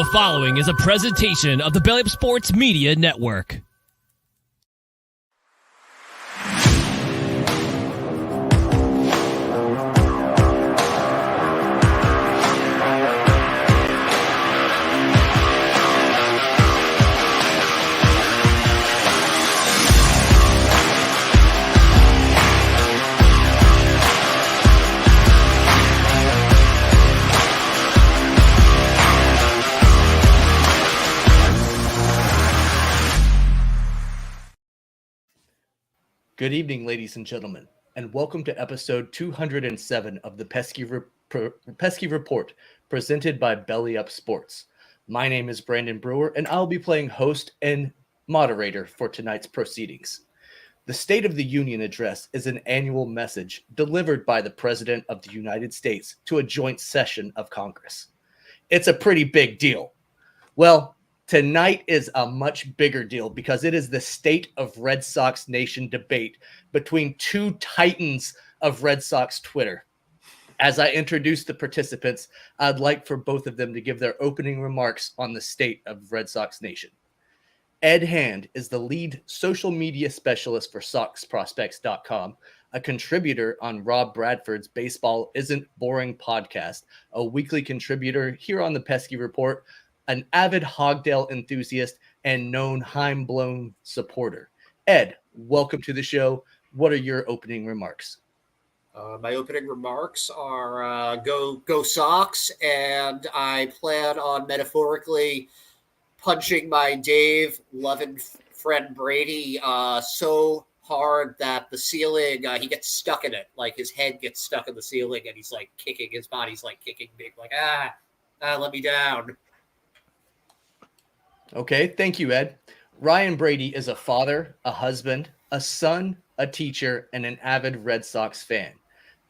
The following is a presentation of the Belly Up Sports Media Network. Good evening, ladies and gentlemen, and welcome to episode 207 of the Pesky Report, presented by Belly Up Sports. My name is Brandon Brewer, and I'll be playing host and moderator for tonight's proceedings. The State of the Union Address is an annual message delivered by the President of the United States to a joint session of Congress. It's a pretty big deal. Well, tonight is a much bigger deal because it is the State of Red Sox Nation debate between two titans of Red Sox Twitter. As I introduce the participants, I'd like for both of them to give their opening remarks on the state of Red Sox Nation. Ed Hand is the lead social media specialist for SoxProspects.com, a contributor on Rob Bradford's Baseball Isn't Boring podcast, a weekly contributor here on the Pesky Report, an avid Hogdale enthusiast, and known Chaim Bloom supporter. Ed, welcome to the show. What are your opening remarks? My opening remarks are go Sox, and I plan on metaphorically punching my Dave loving friend Brady so hard that the ceiling, he gets stuck in it. Like his head gets stuck in the ceiling, and he's like kicking, his body's like kicking me, like, let me down. Okay, thank you, Ed. Ryan Brady is a father, a husband, a son, a teacher, and an avid Red Sox fan.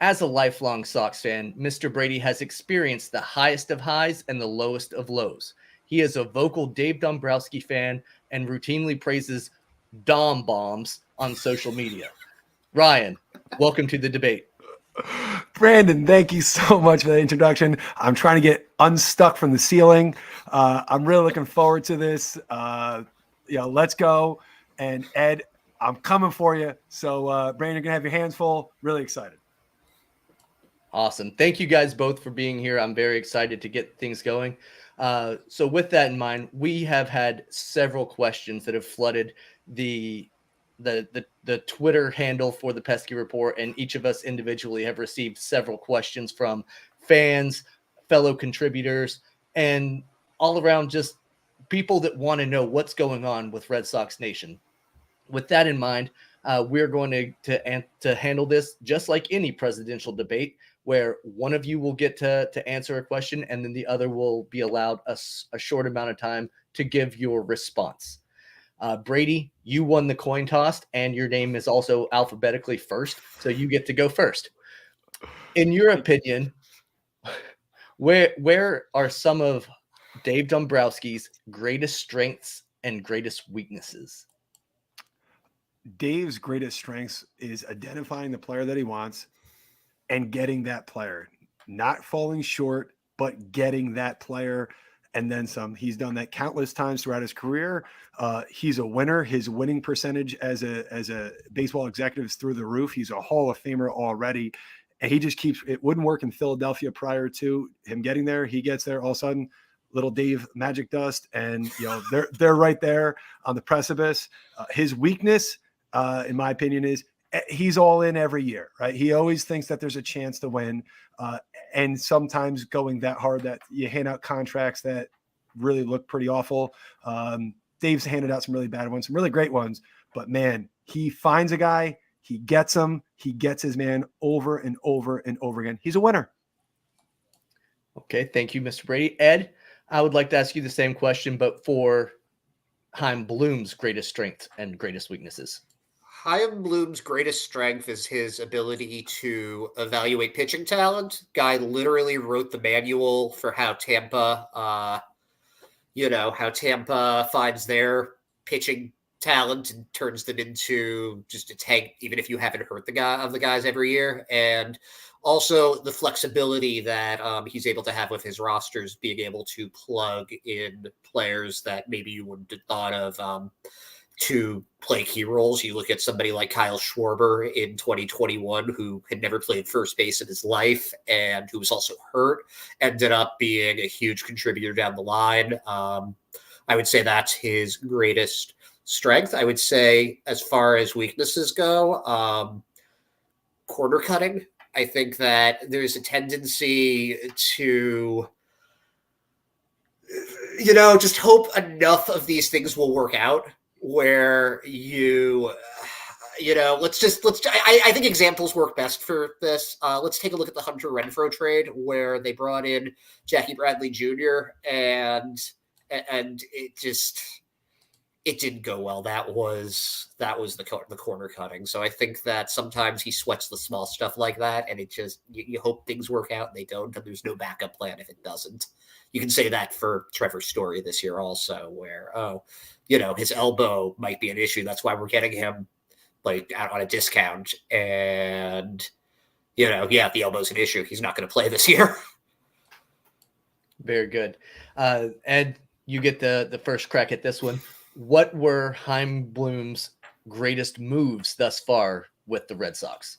As a lifelong Sox fan, Mr. Brady has experienced the highest of highs and the lowest of lows. He is a vocal Dave Dombrowski fan and routinely praises Dom bombs on social media. Ryan, welcome to the debate. Brandon, thank you so much for that introduction. I'm trying to get unstuck from the ceiling. I'm really looking forward to this. Let's go. And Ed, I'm coming for you. So, Brandon, you're going to have your hands full. Really excited. Awesome. Thank you guys both for being here. I'm very excited to get things going. So with that in mind, we have had several questions that have flooded the Twitter handle for the Pesky Report, and each of us individually have received several questions from fans, fellow contributors, and all around just people that want to know what's going on with Red Sox Nation. With that in mind, we're going to handle this just like any presidential debate, where one of you will get to answer a question, and then the other will be allowed a short amount of time to give your response. Brady, you won the coin toss, and your name is also alphabetically first, so you get to go first. In your opinion, where are some of Dave Dombrowski's greatest strengths and greatest weaknesses? Dave's greatest strengths is identifying the player that he wants and getting that player, not falling short, but getting that player and then some. He's done that countless times throughout his career. He's a winner. His winning percentage as a baseball executive is through the roof. He's a Hall of Famer already. And he just keeps, it wouldn't work in Philadelphia prior to him getting there. He gets there, all of a sudden, little Dave magic dust, and they're right there on the precipice. His weakness, in my opinion, is he's all in every year, right? He always thinks that there's a chance to win. And sometimes going that hard that you hand out contracts that really look pretty awful. Dave's handed out some really bad ones, some really great ones, but man, he finds a guy, he gets him, he gets his man over and over and over again. He's a winner. Okay. Thank you, Mr. Brady. Ed, I would like to ask you the same question, but for Chaim Bloom's greatest strengths and greatest weaknesses. Chaim Bloom's greatest strength is his ability to evaluate pitching talent. Guy literally wrote the manual for how Tampa finds their pitching talent and turns them into just a tank, even if you haven't hurt the guys every year. And also the flexibility that he's able to have with his rosters, being able to plug in players that maybe you wouldn't have thought of to play key roles. You look at somebody like Kyle Schwarber in 2021, who had never played first base in his life and who was also hurt, ended up being a huge contributor down the line. I would say that's his greatest strength. I would say as far as weaknesses go, corner cutting. I think that there's a tendency to, just hope enough of these things will work out where I think examples work best for this. Let's take a look at the Hunter Renfroe trade where they brought in Jackie Bradley Jr. and it didn't go well. That was the corner cutting. So I think that sometimes he sweats the small stuff like that, and it just you hope things work out and they don't, and there's no backup plan if it doesn't. You can say that for Trevor Story this year also, where his elbow might be an issue. That's why we're getting him like out on a discount, and the elbow's an issue. He's not going to play this year. Very good. Ed, you get the first crack at this one. What were Chaim Bloom's greatest moves thus far with the Red Sox?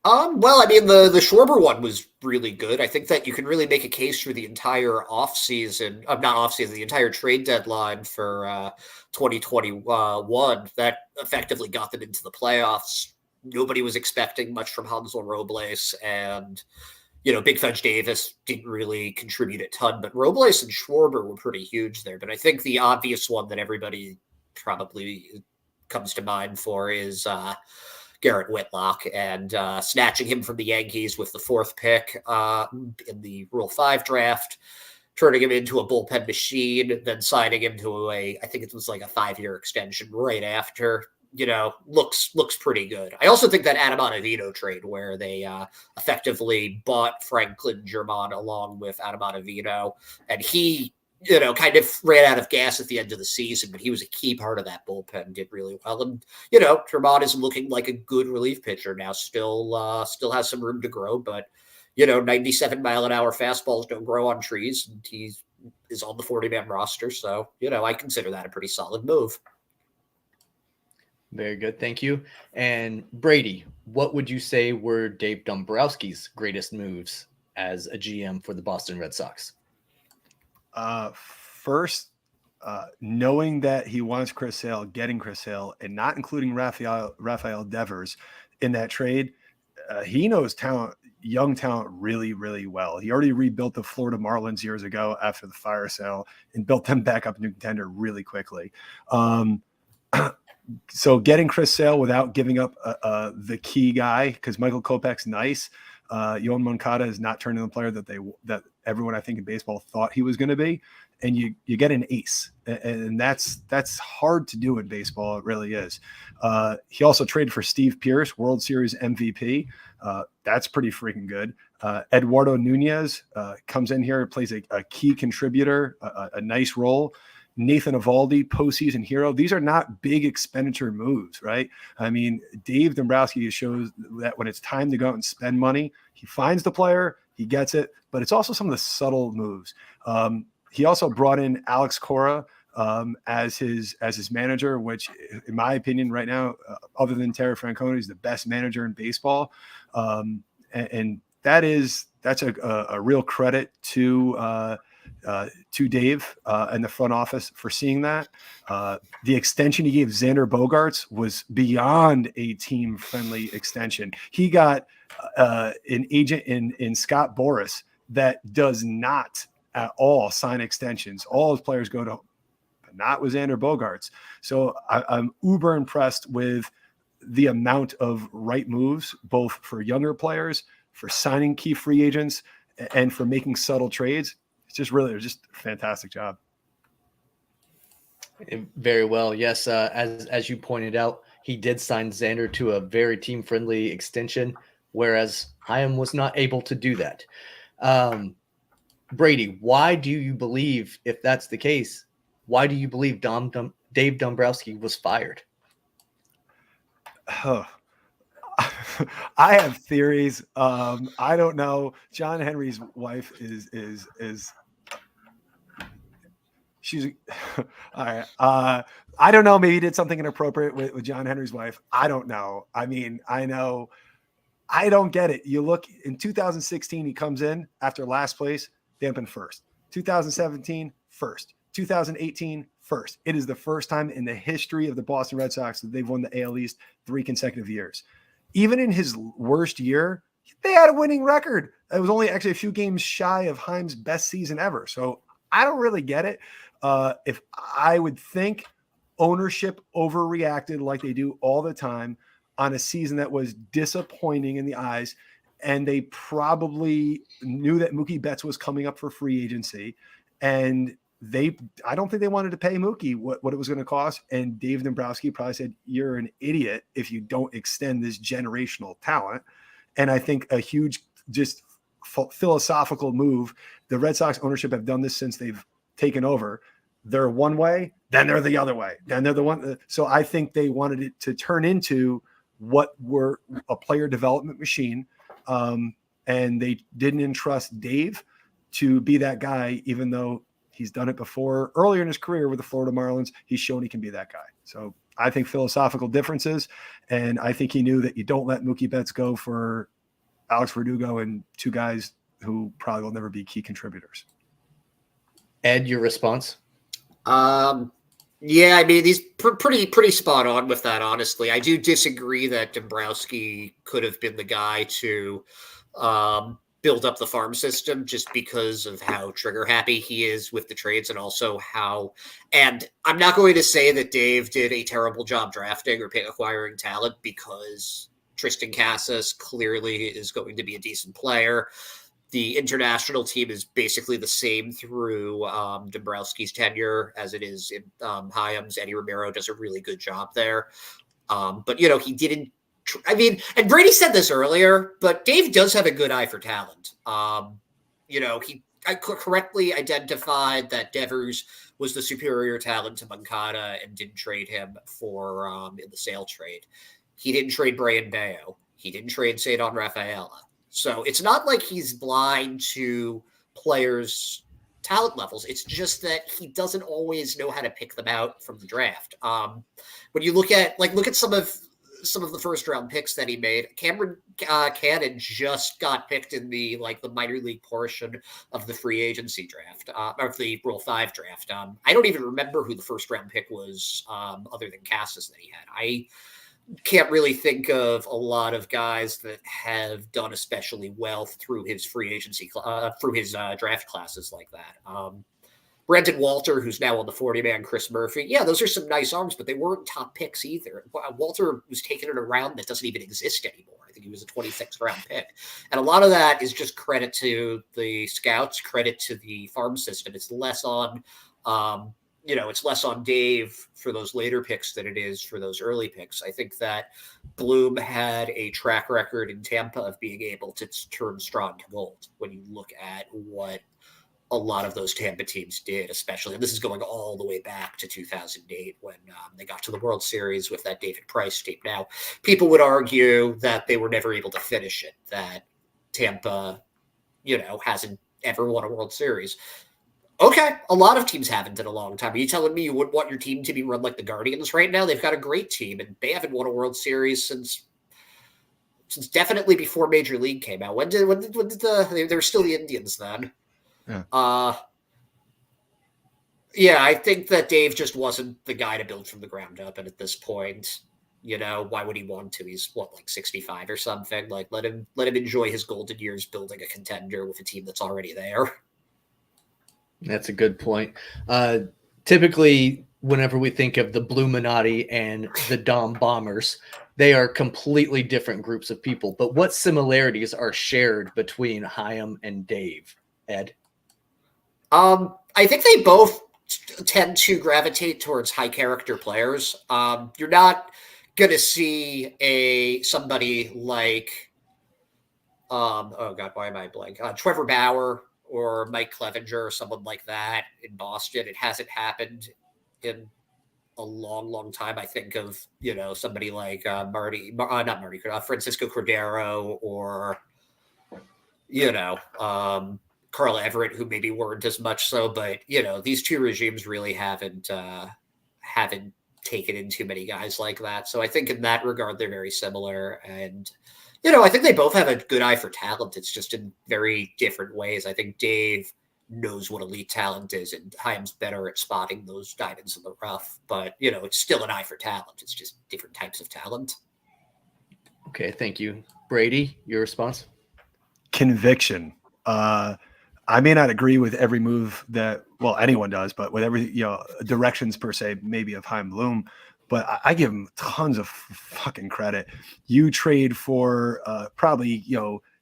Well, I mean, the Schwarber one was really good. I think that you can really make a case for the entire the entire trade deadline for 2021 that effectively got them into the playoffs. Nobody was expecting much from Hansel Robles, and Big Fudge Davis didn't really contribute a ton, but Robles and Schwarber were pretty huge there. But I think the obvious one that everybody probably comes to mind for is Garrett Whitlock, and snatching him from the Yankees with the 4th pick in the Rule 5 draft, turning him into a bullpen machine, then signing him to I think it was like a 5-year extension right after. Looks pretty good. I also think that Adam Ottavino trade where they effectively bought Franklin German along with Adam Ottavino, and he kind of ran out of gas at the end of the season, but he was a key part of that bullpen, did really well. And, German is looking like a good relief pitcher now, still has some room to grow, but, 97-mile-an-hour fastballs don't grow on trees, and he is on the 40-man roster. So, I consider that a pretty solid move. Very good. Thank you. And Brady, what would you say were Dave Dombrowski's greatest moves as a GM for the Boston Red Sox? First, knowing that he wants Chris Sale, getting Chris Sale, and not including Rafael Devers in that trade. He knows young talent really, really well. He already rebuilt the Florida Marlins years ago after the fire sale and built them back up into contender really quickly. So getting Chris Sale without giving up the key guy, because Michael Kopech's nice. Yoan Moncada is not turning the player that everyone I think in baseball thought he was going to be, and you get an ace, and that's hard to do in baseball. It really is. He also traded for Steve Pearce, World Series MVP. That's pretty freaking good. Eduardo Nunez comes in here and plays a key contributor, a nice role. Nathan Eovaldi, postseason hero. These are not big expenditure moves, right? I mean, Dave Dombrowski shows that when it's time to go out and spend money, he finds the player, he gets it, but it's also some of the subtle moves. He also brought in Alex Cora as his manager, which, in my opinion, right now, other than Terry Francona, is the best manager in baseball, and that's a real credit to Dave and the front office for seeing that. The extension he gave Xander Bogaerts was beyond a team-friendly extension. He got an agent in Scott Boras that does not at all sign extensions. All his players go to, but not with Xander Bogaerts. So I'm uber impressed with the amount of right moves, both for younger players, for signing key free agents, and for making subtle trades. It's just a fantastic job. Very well. Yes. As you pointed out, he did sign Xander to a very team-friendly extension, whereas Chaim was not able to do that. Brady, why do you believe, if that's the case, why do you believe Dave Dombrowski was fired? Huh. I have theories. I don't know. John Henry's wife is she's all right. I don't know. Maybe he did something inappropriate with John Henry's wife. I don't know. I mean, I know. I don't get it. You look in 2016, he comes in after last place, they have been first. 2017, first. 2018, first. It is the first time in the history of the Boston Red Sox that they've won the AL East 3 consecutive years. Even in his worst year, they had a winning record. It was only actually a few games shy of Chaim's best season ever. So I don't really get it. If I would think ownership overreacted like they do all the time on a season that was disappointing in the eyes, and they probably knew that Mookie Betts was coming up for free agency, and I don't think they wanted to pay Mookie what it was going to cost. And Dave Dombrowski probably said, "You're an idiot if you don't extend this generational talent." And I think a huge, just philosophical move. The Red Sox ownership have done this since they've taken over. They're one way, then they're the other way, then they're the one. So I think they wanted it to turn into what were a player development machine. And they didn't entrust Dave to be that guy, even though he's done it before. Earlier in his career with the Florida Marlins, he's shown he can be that guy. So I think philosophical differences. And I think he knew that you don't let Mookie Betts go for Alex Verdugo and 2 guys who probably will never be key contributors. Ed, your response? Yeah, I mean, he's pretty spot on with that, honestly. I do disagree that Dombrowski could have been the guy to build up the farm system, just because of how trigger happy he is with the trades, and also and I'm not going to say that Dave did a terrible job drafting or acquiring talent, because Tristan Casas clearly is going to be a decent player. The international team is basically the same through Dombrowski's tenure as it is in Chaim's. Eddie Romero does a really good job there. But, he didn't. And Brady said this earlier, but Dave does have a good eye for talent. He correctly identified that Devers was the superior talent to Moncada and didn't trade him for in the sale trade. He didn't trade Brayan Bello. He didn't trade Cedon Rafaela. So it's not like he's blind to players' talent levels. It's just that he doesn't always know how to pick them out from the draft. When you look at some of the first round picks that he made, Cameron Cannon just got picked in the minor league portion of the free agency draft, of the Rule 5 draft. I don't even remember who the first round pick was, other than Casas that he had. I can't really think of a lot of guys that have done especially well through his free agency, through his draft classes like that. Brandon Walter, who's now on the 40-man, Chris Murphy. Yeah, those are some nice arms, but they weren't top picks either. Walter was taken in a round that doesn't even exist anymore. I think he was a 26th round pick. And a lot of that is just credit to the scouts, credit to the farm system. It's less on it's less on Dave for those later picks than it is for those early picks. I think that Bloom had a track record in Tampa of being able to turn straw into gold when you look at what a lot of those Tampa teams did, especially. And this is going all the way back to 2008 when they got to the World Series with that David Price team. Now, people would argue that they were never able to finish it, that Tampa, hasn't ever won a World Series. Okay, a lot of teams haven't in a long time. Are you telling me you wouldn't want your team to be run like the Guardians right now? They've got a great team, and they haven't won a World Series since definitely before Major League came out. When did they were still the Indians then? Yeah. Yeah, I think that Dave just wasn't the guy to build from the ground up, and at this point, why would he want to? He's 65 or something. Let him enjoy his golden years building a contender with a team that's already there. That's a good point. Typically, whenever we think of the Bluminati and the Dom Bombers, they are completely different groups of people. But what similarities are shared between Chaim and Dave, Ed? I think they both tend to gravitate towards high character players. You're not going to see somebody like, oh God, why am I blank? Trevor Bauer or Mike Clevenger or someone like that in Boston. It hasn't happened in a long time. I think of, somebody like Francisco Cordero, or, Carl Everett, who maybe weren't as much so, but, these two regimes really haven't taken in too many guys like that. So I think in that regard, they're very similar. And, I think they both have a good eye for talent. It's just in very different ways. I think Dave knows what elite talent is, and Chaim's better at spotting those diamonds in the rough. But, it's still an eye for talent. It's just different types of talent. Okay, thank you. Brady, your response? Conviction. I may not agree with every move that, well, anyone does, but with every, directions per se, maybe of Chaim Bloom, but I give him tons of fucking credit. You trade for probably,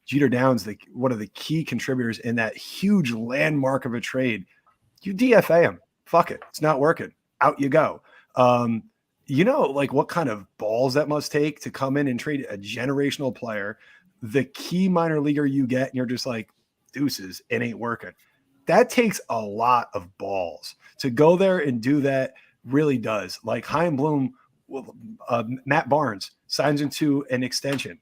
Jeter Downs, one of the key contributors in that huge landmark of a trade. You DFA him. Fuck it. It's not working. Out you go. What kind of balls that must take to come in and trade a generational player, the key minor leaguer you get, and you're just like, deuces, it ain't working. That takes a lot of balls to go there and do that. Really does. Like Chaim Bloom, Matt Barnes signs into an extension,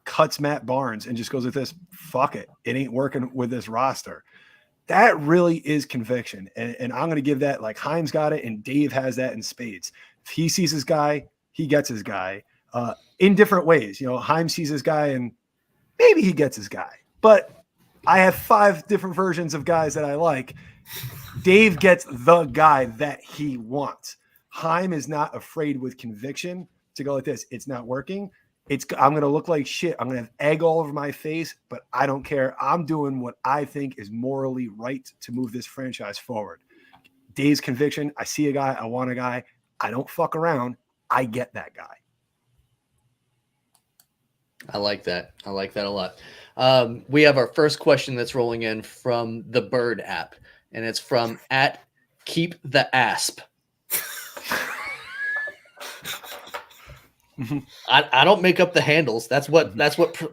cuts Matt Barnes, and just goes with this, fuck it, it ain't working with this roster. That really is conviction. And I'm going to give that, like, Chaim's got it and Dave has that in spades. If he sees his guy, he gets his guy in different ways. Chaim sees his guy and maybe he gets his guy, but I have 5 different versions of guys that I like. Dave gets the guy that he wants. Chaim is not afraid with conviction to go like this. It's not working. I'm going to look like shit. I'm going to have egg all over my face, but I don't care. I'm doing what I think is morally right to move this franchise forward. Dave's conviction. I see a guy. I want a guy. I don't fuck around. I get that guy. I like that. I like that a lot. We have our first question that's rolling in from the Bird app, and it's from @KeepTheAsp. I don't make up the handles. That's what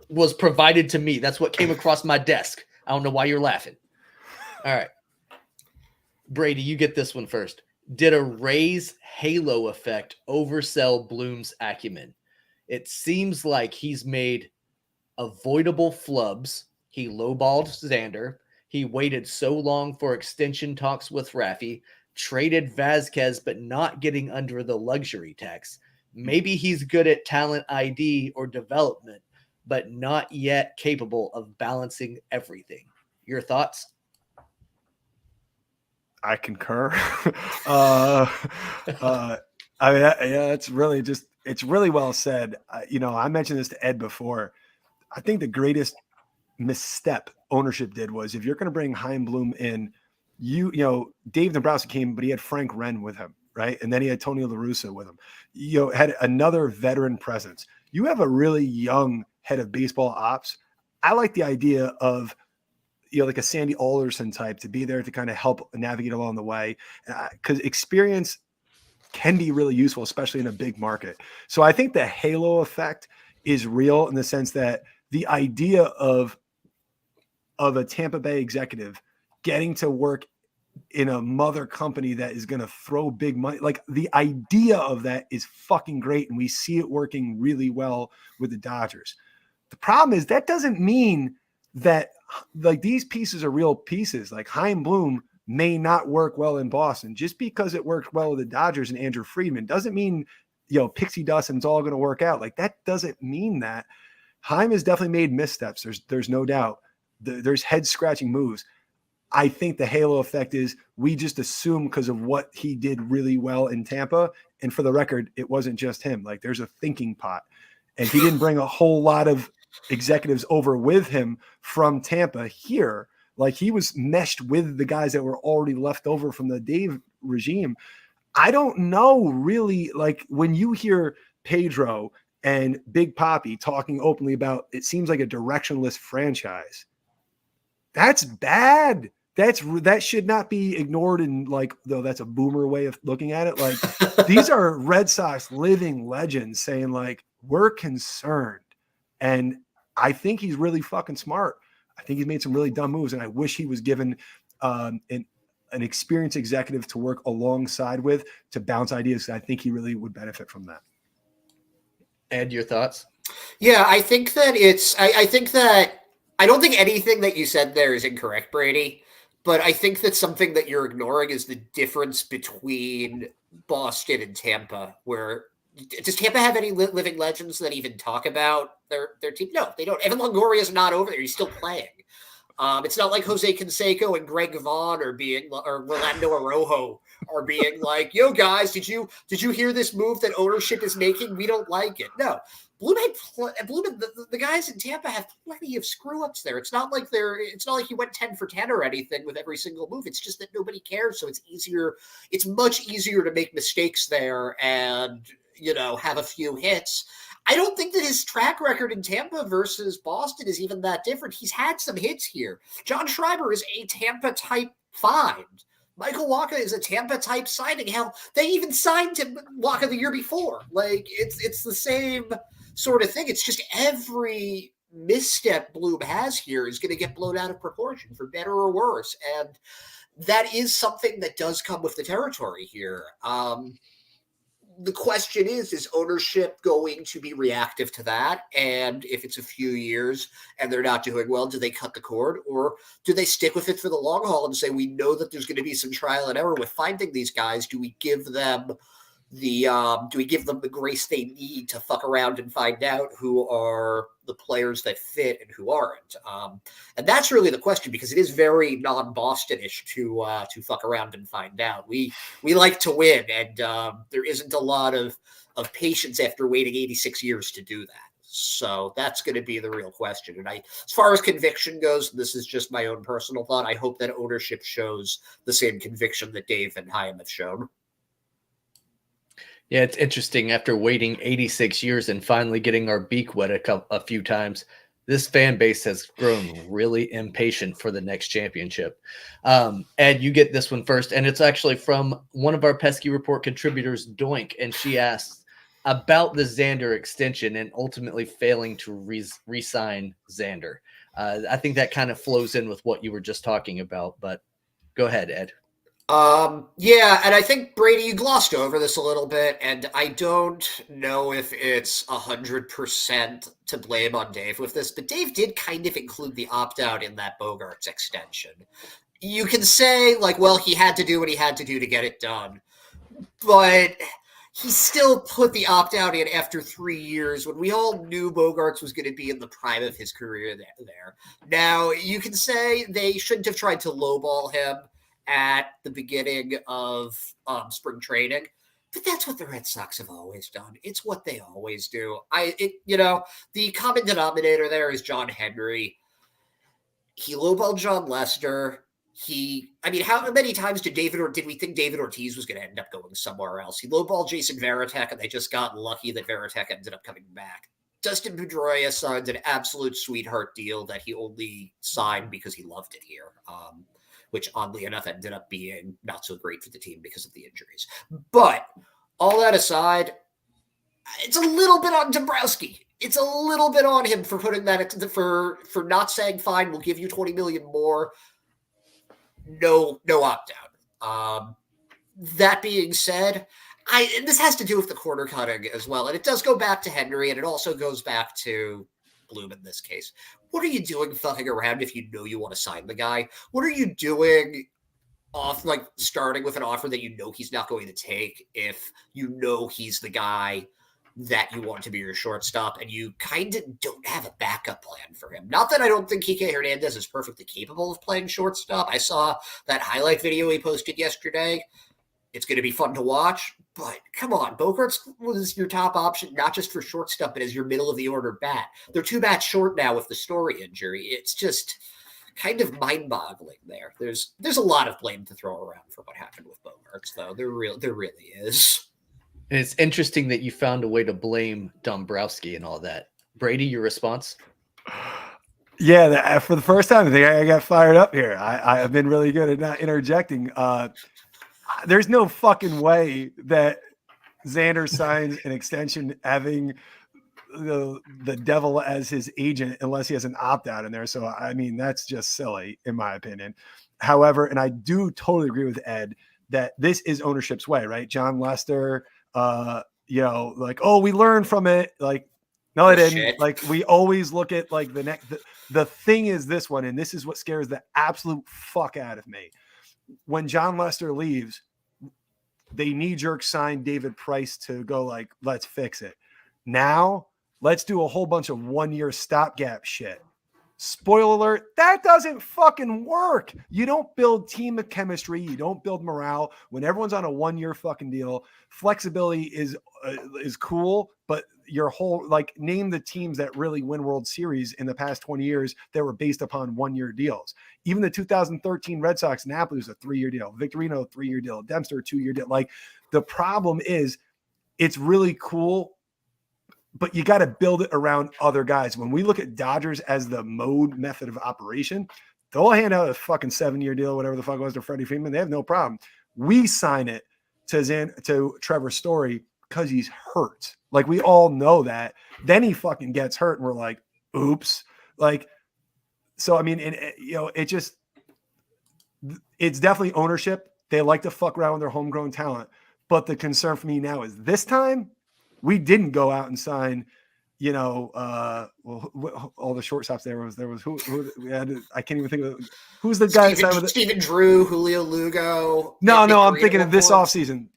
was provided to me. That's what came across my desk. I don't know why you're laughing. All right. Brady, you get this one first. Did a Rays halo effect oversell Bloom's acumen? It seems like he's made avoidable flubs. He lowballed Xander. He waited so long for extension talks with Raffy, traded Vasquez, but not getting under the luxury tax. Maybe he's good at talent ID or development, but not yet capable of balancing everything. Your thoughts? I concur. It's really well said. I mentioned this to Ed before. I think the greatest misstep ownership did was, if you're going to bring Chaim Bloom in, Dave Dombrowski came, but he had Frank Wren with him, right? And then he had Tony La Russa with him. Had another veteran presence. You have a really young head of baseball ops. I like the idea of, like a Sandy Alderson type to be there to kind of help navigate along the way, because experience can be really useful, especially in a big market. So I think the halo effect is real, in the sense that the idea of a Tampa Bay executive getting to work in a mother company that is going to throw big money, like, the idea of that is fucking great. And we see it working really well with the Dodgers. The problem is that doesn't mean that, like, these pieces are real pieces. Like Chaim Bloom may not work well in Boston. Just because it worked well with the Dodgers and Andrew Friedman doesn't mean, pixie dust and it's all going to work out. Like, that doesn't mean that. Chaim has definitely made missteps. There's no doubt. There's head scratching moves. I think the halo effect is, we just assume because of what he did really well in Tampa. And for the record, it wasn't just him. Like, there's a thinking pot, and he didn't bring a whole lot of executives over with him from Tampa here. Like, he was meshed with the guys that were already left over from the Dave regime. I don't know, really, like, when you hear Pedro and Big Papi talking openly about, it seems like a directionless franchise. That's bad. That should not be ignored. And, like, though that's a boomer way of looking at it. Like, these are Red Sox living legends saying, like, we're concerned. And I think he's really fucking smart. I think he's made some really dumb moves, and I wish he was given an an experienced executive to work alongside with to bounce ideas. I think he really would benefit from that. Ed, your thoughts? Yeah, I think that I think that I don't think anything that you said there is incorrect, Brady. But I think that something that you're ignoring is the difference between Boston and Tampa, where does Tampa have any living legends that even talk about their team? No, they don't. Evan Longoria is not over there. He's still playing. It's not like Jose Canseco and Greg Vaughn or Rolando Araujo are being like, "Yo, guys, did you hear this move that ownership is making? We don't like it." No, the guys in Tampa have plenty of screw ups there. It's not like he went 10 for 10 or anything with every single move. It's just that nobody cares, so it's easier. It's much easier to make mistakes there and have a few hits. I don't think that his track record in Tampa versus Boston is even that different. He's had some hits here. John Schreiber is a Tampa-type find. Michael Wacha is a Tampa-type signing. Hell, they even signed him Wacha the year before. Like, it's the same sort of thing. It's just every misstep Bloom has here is going to get blown out of proportion, for better or worse. And that is something that does come with the territory here. The question is ownership going to be reactive to that? And if it's a few years and they're not doing well, do they cut the cord, or do they stick with it for the long haul and say, we know that there's going to be some trial and error with finding these guys? Do we give them the grace they need to fuck around and find out who are the players that fit and who aren't? And that's really the question, because it is very non-Boston-ish to fuck around and find out. We like to win, and there isn't a lot of patience after waiting 86 years to do that. So that's going to be the real question. And as far as conviction goes, this is just my own personal thought. I hope that ownership shows the same conviction that Dave and Chaim have shown. Yeah, it's interesting. After waiting 86 years and finally getting our beak wet a few times, this fan base has grown really impatient for the next championship. Ed, you get this one first, and it's actually from one of our Pesky Report contributors, Doink, and she asks about the Xander extension and ultimately failing to re-sign Xander. I think that kind of flows in with what you were just talking about, but go ahead, Ed. Yeah, and I think, Brady, you glossed over this a little bit, and I don't know if it's 100% to blame on Dave with this, but Dave did kind of include the opt-out in that Bogaerts extension. You can say, like, well, he had to do what he had to do to get it done, but he still put the opt-out in after 3 years when we all knew Bogaerts was going to be in the prime of his career there. Now, you can say they shouldn't have tried to lowball him at the beginning of spring training, but that's what the Red Sox have always done. It's what they always do. The common denominator there is John Henry. He lowballed John Lester. How many times did we think David Ortiz was going to end up going somewhere else? He lowballed Jason Varitek, and they just got lucky that Varitek ended up coming back. Dustin Pedroia signed an absolute sweetheart deal that he only signed because he loved it here. Which oddly enough ended up being not so great for the team because of the injuries. But all that aside, it's a little bit on Dombrowski. It's a little bit on him for putting that for not saying, fine, we'll give you $20 million more. No opt-out. That being said, this has to do with the corner cutting as well. And it does go back to Henry, and it also goes back to Bloom in this case. What are you doing fucking around if you know you want to sign the guy? What are you doing starting with an offer that you know he's not going to take if you know he's the guy that you want to be your shortstop and you kind of don't have a backup plan for him? Not that I don't think Kike Hernandez is perfectly capable of playing shortstop. I saw that highlight video he posted yesterday. It's going to be fun to watch, but come on, Bogaerts was your top option, not just for shortstop, but as your middle-of-the-order bat. They're 2 bats short now with the Story injury. It's just kind of mind-boggling there. There's a lot of blame to throw around for what happened with Bogaerts, though. There really is. And it's interesting that you found a way to blame Dombrowski and all that. Brady, your response? Yeah, for the first time, I think I got fired up here. I've been really good at not interjecting. There's no fucking way that Xander signs an extension having the devil as his agent unless he has an opt-out in there. So, I mean, that's just silly, in my opinion. However, and I do totally agree with Ed that this is ownership's way, right? John Lester, like, oh, we learned from it. Like, no, I didn't. Shit. Like, we always look at like the next. The thing is this one, and this is what scares the absolute fuck out of me. When John Lester leaves, they knee-jerk sign David Price to go like, let's fix it. Now, let's do a whole bunch of one-year stopgap shit. Spoiler alert, that doesn't fucking work. You don't build team chemistry. You don't build morale when everyone's on a one-year fucking deal. Flexibility is cool, but your whole, like, name the teams that really win World Series in the past 20 years that were based upon one-year deals. Even the 2013 Red Sox, Napoli was a 3-year deal. Victorino, 3-year deal. Dempster, 2-year deal. Like, the problem is it's really cool, but you got to build it around other guys. When we look at Dodgers as the method of operation, they'll hand out a fucking 7-year deal, whatever the fuck it was, to Freddie Freeman. They have no problem. We sign it to Trevor Story because he's hurt. Like, we all know that. Then he fucking gets hurt, and we're like, oops. Like, so, I mean, it's definitely ownership. They like to fuck around with their homegrown talent. But the concern for me now is this time, we didn't go out and sign, all the shortstops. There was who we had. I can't even think of who's the guy. Steven Drew, Julio Lugo. No, I'm thinking of this offseason.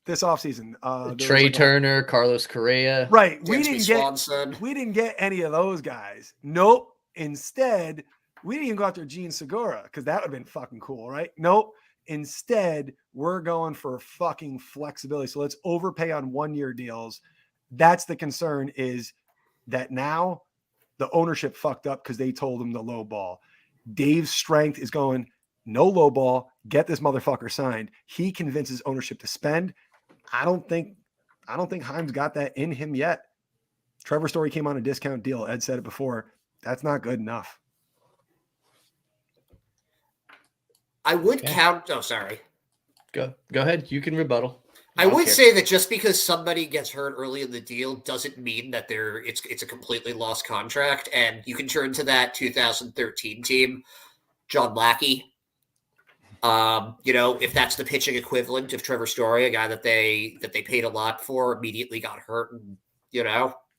Trey Turner, Carlos Correa. Right. Swanson. We didn't get any of those guys. Nope. Instead, we didn't even go after Gene Segura because that would have been fucking cool, right? Nope. Instead, we're going for fucking flexibility. So let's overpay on one-year deals. That's the concern, is that now the ownership fucked up because they told him the low ball. Dave's strength is going, no low ball, get this motherfucker signed. He convinces ownership to spend. I don't think Chaim's got that in him yet. Trevor Story came on a discount deal. Ed said it before. That's not good enough. I would count. Oh, sorry. Go ahead. You can rebuttal. I would say that just because somebody gets hurt early in the deal doesn't mean that it's a completely lost contract. And you can turn to that 2013 team, John Lackey. If that's the pitching equivalent of Trevor Story, a guy that they paid a lot for, immediately got hurt, and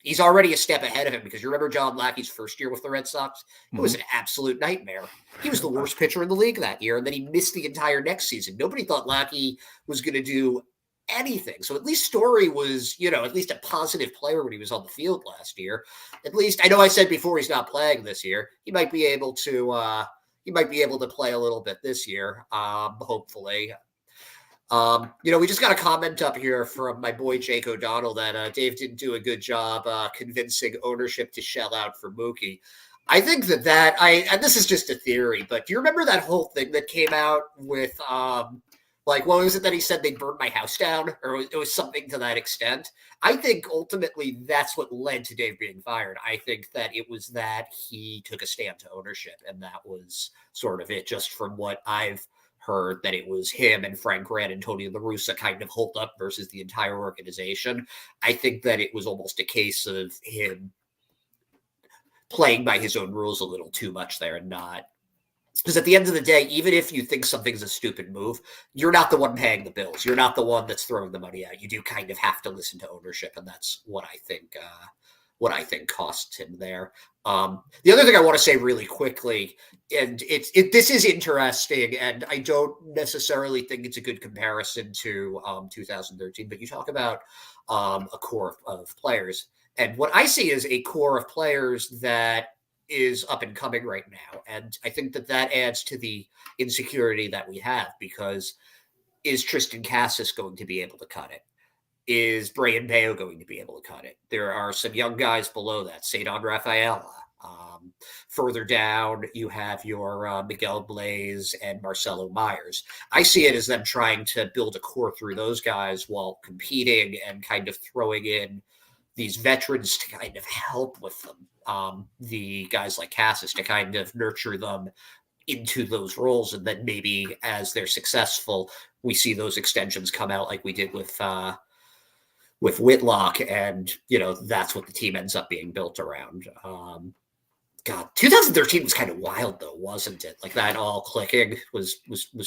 he's already a step ahead of him, because you remember John Lackey's first year with the Red Sox? It was an absolute nightmare. He was the worst pitcher in the league that year, and then he missed the entire next season. Nobody thought Lackey was going to do anything. So at least Story was, at least a positive player when he was on the field last year. At least, I know I said before he's not playing this year. He might be able to play a little bit this year, hopefully. We just got a comment up here from my boy Jake O'Donnell that Dave didn't do a good job convincing ownership to shell out for Mookie. I think that and this is just a theory, but do you remember that whole thing that came out with what was it that he said, they burned my house down, or it was something to that extent? I think ultimately that's what led to Dave being fired. I think that it was that he took a stand to ownership, and that was sort of it, just from what I've heard, that it was him and Frank Grant and Tony La Russa kind of hold up versus the entire organization. I think that it was almost a case of him playing by his own rules a little too much there, and not, because at the end of the day, even if you think something's a stupid move, you're not the one paying the bills. You're not the one that's throwing the money out. You do kind of have to listen to ownership, and that's what I think costs him there. The other thing I want to say really quickly, and this is interesting, and I don't necessarily think it's a good comparison to 2013, but you talk about a core of players, and what I see is a core of players that is up and coming right now. And I think that adds to the insecurity that we have, because is Tristan Cassis going to be able to cut it? Is Brayan Bello going to be able to cut it? There are some young guys below that, Cedon Rafaela. Further down, you have your Miguel Blaze and Marcelo Myers. I see it as them trying to build a core through those guys while competing and kind of throwing in these veterans to kind of help with them. The guys like Cassis to kind of nurture them into those roles. And then maybe as they're successful, we see those extensions come out like we did with Whitlock. And, that's what the team ends up being built around. God, 2013 was kind of wild though, wasn't it? Like that all clicking was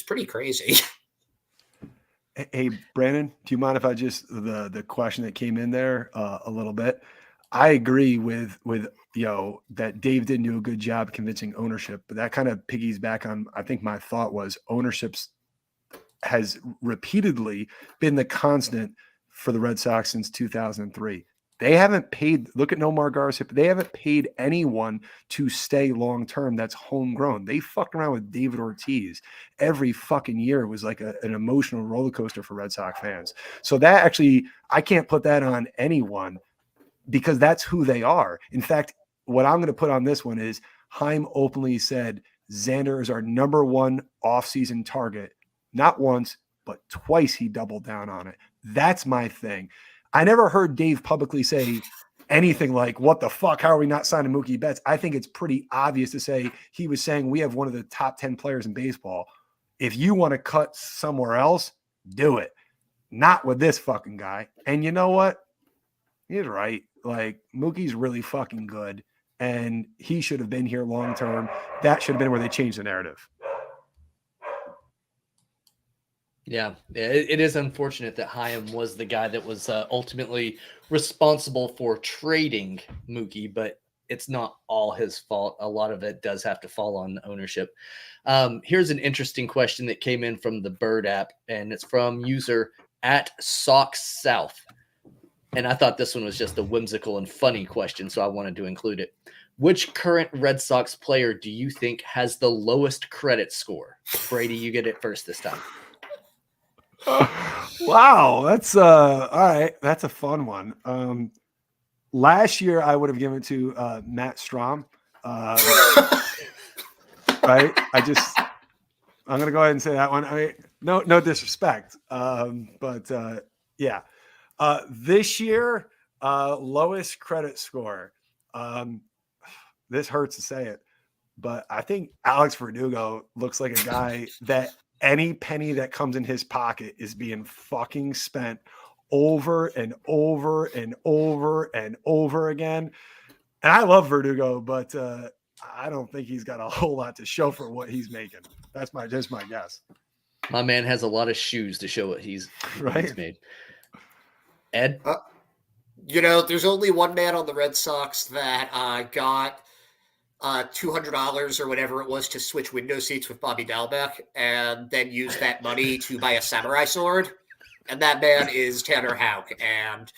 pretty crazy. Hey, Brandon, do you mind if I just the question that came in there a little bit? I agree with that Dave didn't do a good job convincing ownership, but that kind of piggies back on. I think my thought was ownership's has repeatedly been the constant for the Red Sox since 2003. They haven't paid. Look at Nomar Garcia. They haven't paid anyone to stay long term. That's homegrown. They fucked around with David Ortiz every fucking year. It was like an emotional roller coaster for Red Sox fans. So that actually, I can't put that on anyone because that's who they are. In fact, what I'm going to put on this one is Chaim openly said Xander is our number one offseason target. Not once, but twice he doubled down on it. That's my thing. I never heard Dave publicly say anything like, what the fuck? How are we not signing Mookie Betts? I think it's pretty obvious to say he was saying we have one of the top 10 players in baseball. If you want to cut somewhere else, do it. Not with this fucking guy. And you know what? He's right. Like, Mookie's really fucking good, and he should have been here long term. That should have been where they changed the narrative. Yeah, it is unfortunate that Chaim was the guy that was ultimately responsible for trading Mookie, but it's not all his fault. A lot of it does have to fall on ownership. Here's an interesting question that came in from the Bird app, and it's from user @SoxSouth. And I thought this one was just a whimsical and funny question, so I wanted to include it. Which current Red Sox player do you think has the lowest credit score? Brady, you get it first this time. Wow, that's all right. That's a fun one. Last year I would have given it to Matt Strom. Right? I'm gonna go ahead and say that one. I mean, no disrespect. But yeah. This year, lowest credit score. This hurts to say it, but I think Alex Verdugo looks like a guy that any penny that comes in his pocket is being fucking spent over and over and over and over again. And I love Verdugo, but I don't think he's got a whole lot to show for what he's making. That's just my guess. My man has a lot of shoes to show what he's made. Ed? There's only one man on the Red Sox that got $200 or whatever it was to switch window seats with Bobby Dalbec and then use that money to buy a samurai sword. And that man is Tanner Houck. And,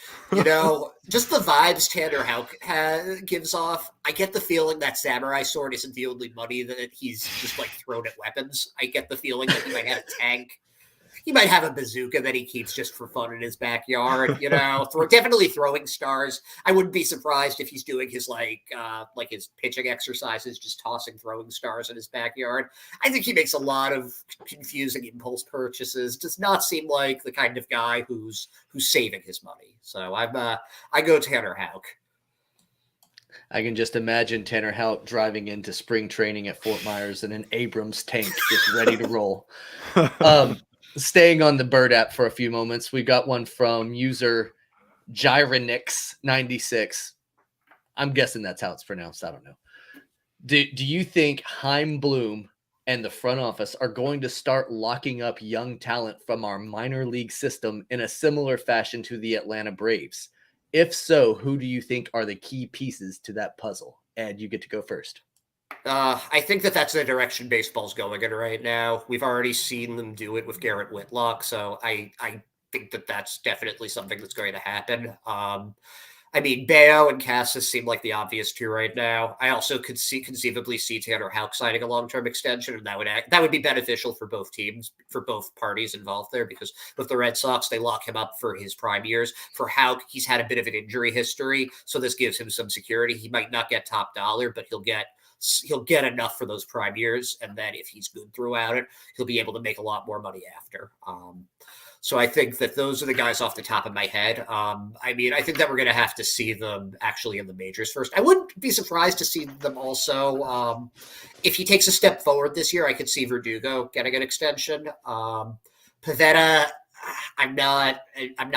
just the vibes Tanner Houck gives off, I get the feeling that samurai sword isn't the only money that he's just like thrown at weapons. I get the feeling that he might have a tank. He might have a bazooka that he keeps just for fun in his backyard, definitely throwing stars. I wouldn't be surprised if he's doing his his pitching exercises, just tossing throwing stars in his backyard. I think he makes a lot of confusing impulse purchases. Does not seem like the kind of guy who's saving his money. So I go Tanner Houck. I can just imagine Tanner Houck driving into spring training at Fort Myers in an Abrams tank, just ready to roll. Staying on the Bird app for a few moments, we got one from user Gyronix96. I'm guessing that's how it's pronounced. I don't know. Do you think Chaim Bloom and the front office are going to start locking up young talent from our minor league system in a similar fashion to the Atlanta Braves? If so, who do you think are the key pieces to that puzzle? Ed, you get to go first. I think that's the direction baseball's going in right now. We've already seen them do it with Garrett Whitlock, so I think that's definitely something that's going to happen. Bayo and Cassis seem like the obvious two right now. I also could conceivably see Tanner Houck signing a long-term extension, and that would be beneficial for both teams, for both parties involved there, because with the Red Sox, they lock him up for his prime years. For Houck, he's had a bit of an injury history, so this gives him some security. He might not get top dollar, but he'll get enough for those prime years, and then if he's good throughout it, he'll be able to make a lot more money after. So I think that those are the guys off the top of my head. I think that we're going to have to see them actually in the majors first. I wouldn't be surprised to see them also. If he takes a step forward this year, I could see Verdugo getting an extension. Pivetta, I'm not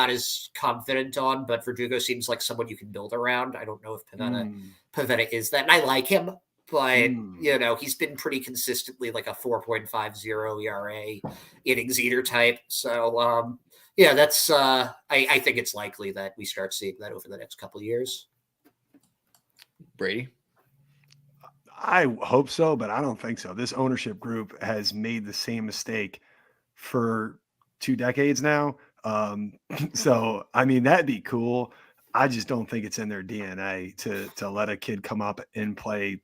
as confident on, but Verdugo seems like someone you can build around. I don't know if Pivetta is that, and I like him. but he's been pretty consistently like a 4.50 ERA innings eater type. So that's I think it's likely that we start seeing that over the next couple of years. Brady? I hope so, but I don't think so. This ownership group has made the same mistake for 2 decades now. So, I mean, that'd be cool. I just don't think it's in their DNA to let a kid come up and play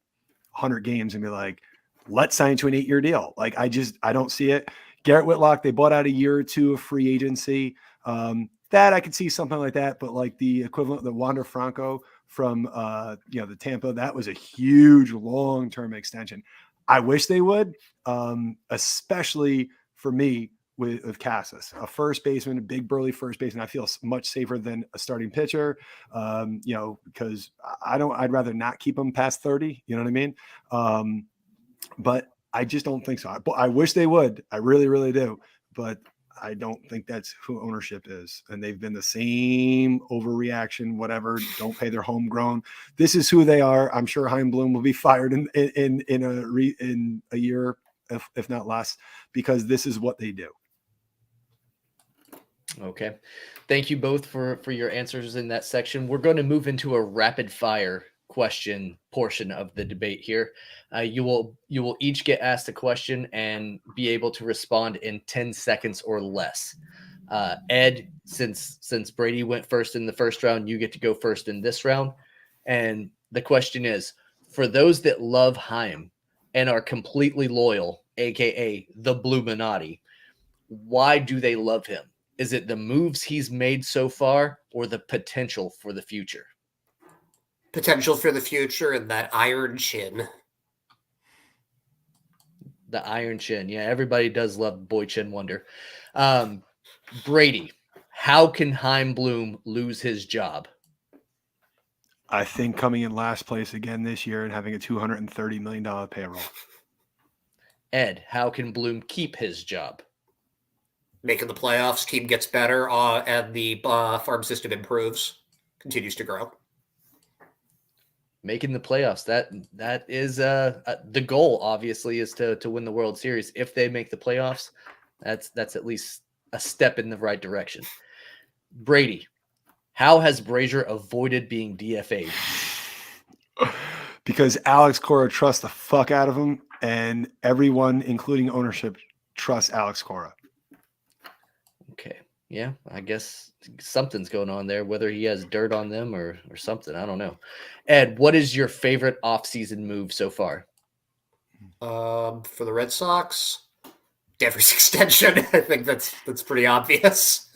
100 games and be like, let's sign to an 8-year deal. Like, I don't see it. Garrett Whitlock, they bought out a year or 2 of free agency. That I could see something like that, but like the equivalent, the Wander Franco from the Tampa, that was a huge long-term extension. I wish they would, especially for me with Cassis, a first baseman, a big burly first baseman. I feel much safer than a starting pitcher, because I'd rather not keep him past 30. You know what I mean? But I just don't think so. I wish they would. I really, really do. But I don't think that's who ownership is. And they've been the same overreaction, whatever, don't pay their homegrown. This is who they are. I'm sure Chaim Bloom will be fired in a year, if not less, because this is what they do. Okay. Thank you both for your answers in that section. We're going to move into a rapid fire question portion of the debate here. You will each get asked a question and be able to respond in 10 seconds or less. Ed, since Brady went first in the first round, you get to go first in this round. And the question is, for those that love Chaim and are completely loyal, aka the Bloominati, why do they love him? Is it the moves he's made so far or the potential for the future? Potential for the future and that iron chin. The iron chin. Yeah, everybody does love Boy Chin Wonder. Brady, how can Chaim Bloom lose his job? I think coming in last place again this year and having a $230 million payroll. Ed, how can Bloom keep his job? Making the playoffs, team gets better, and the farm system improves, continues to grow. Making the playoffs. That is the goal, obviously, is to win the World Series. If they make the playoffs, that's at least a step in the right direction. Brady, how has Brazier avoided being DFA'd? Because Alex Cora trusts the fuck out of him, and everyone, including ownership, trusts Alex Cora. Okay. Yeah, I guess something's going on there, whether he has dirt on them or something. I don't know. Ed, what is your favorite offseason move so far? For the Red Sox, Devers extension. I think that's pretty obvious.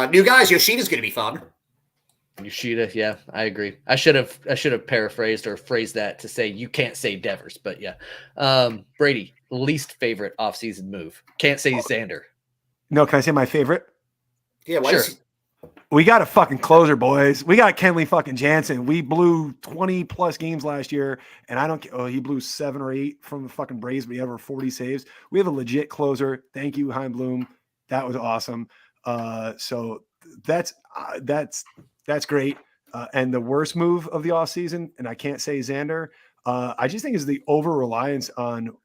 New guys, Yoshida's going to be fun. Yoshida, yeah, I agree. I should have paraphrased or phrased that to say you can't say Devers, but yeah. Brady, least favorite offseason move. Can't say Xander. No, can I say my favorite? Yeah, sure. We got a fucking closer, boys. We got Kenley fucking Jansen. We blew 20 plus games last year, and he blew 7 or 8 from the fucking Braves, but he had over 40 saves. We have a legit closer. Thank you, Chaim Bloom. That was awesome. So that's great. And the worst move of the offseason, and I can't say Xander, I just think is the over-reliance on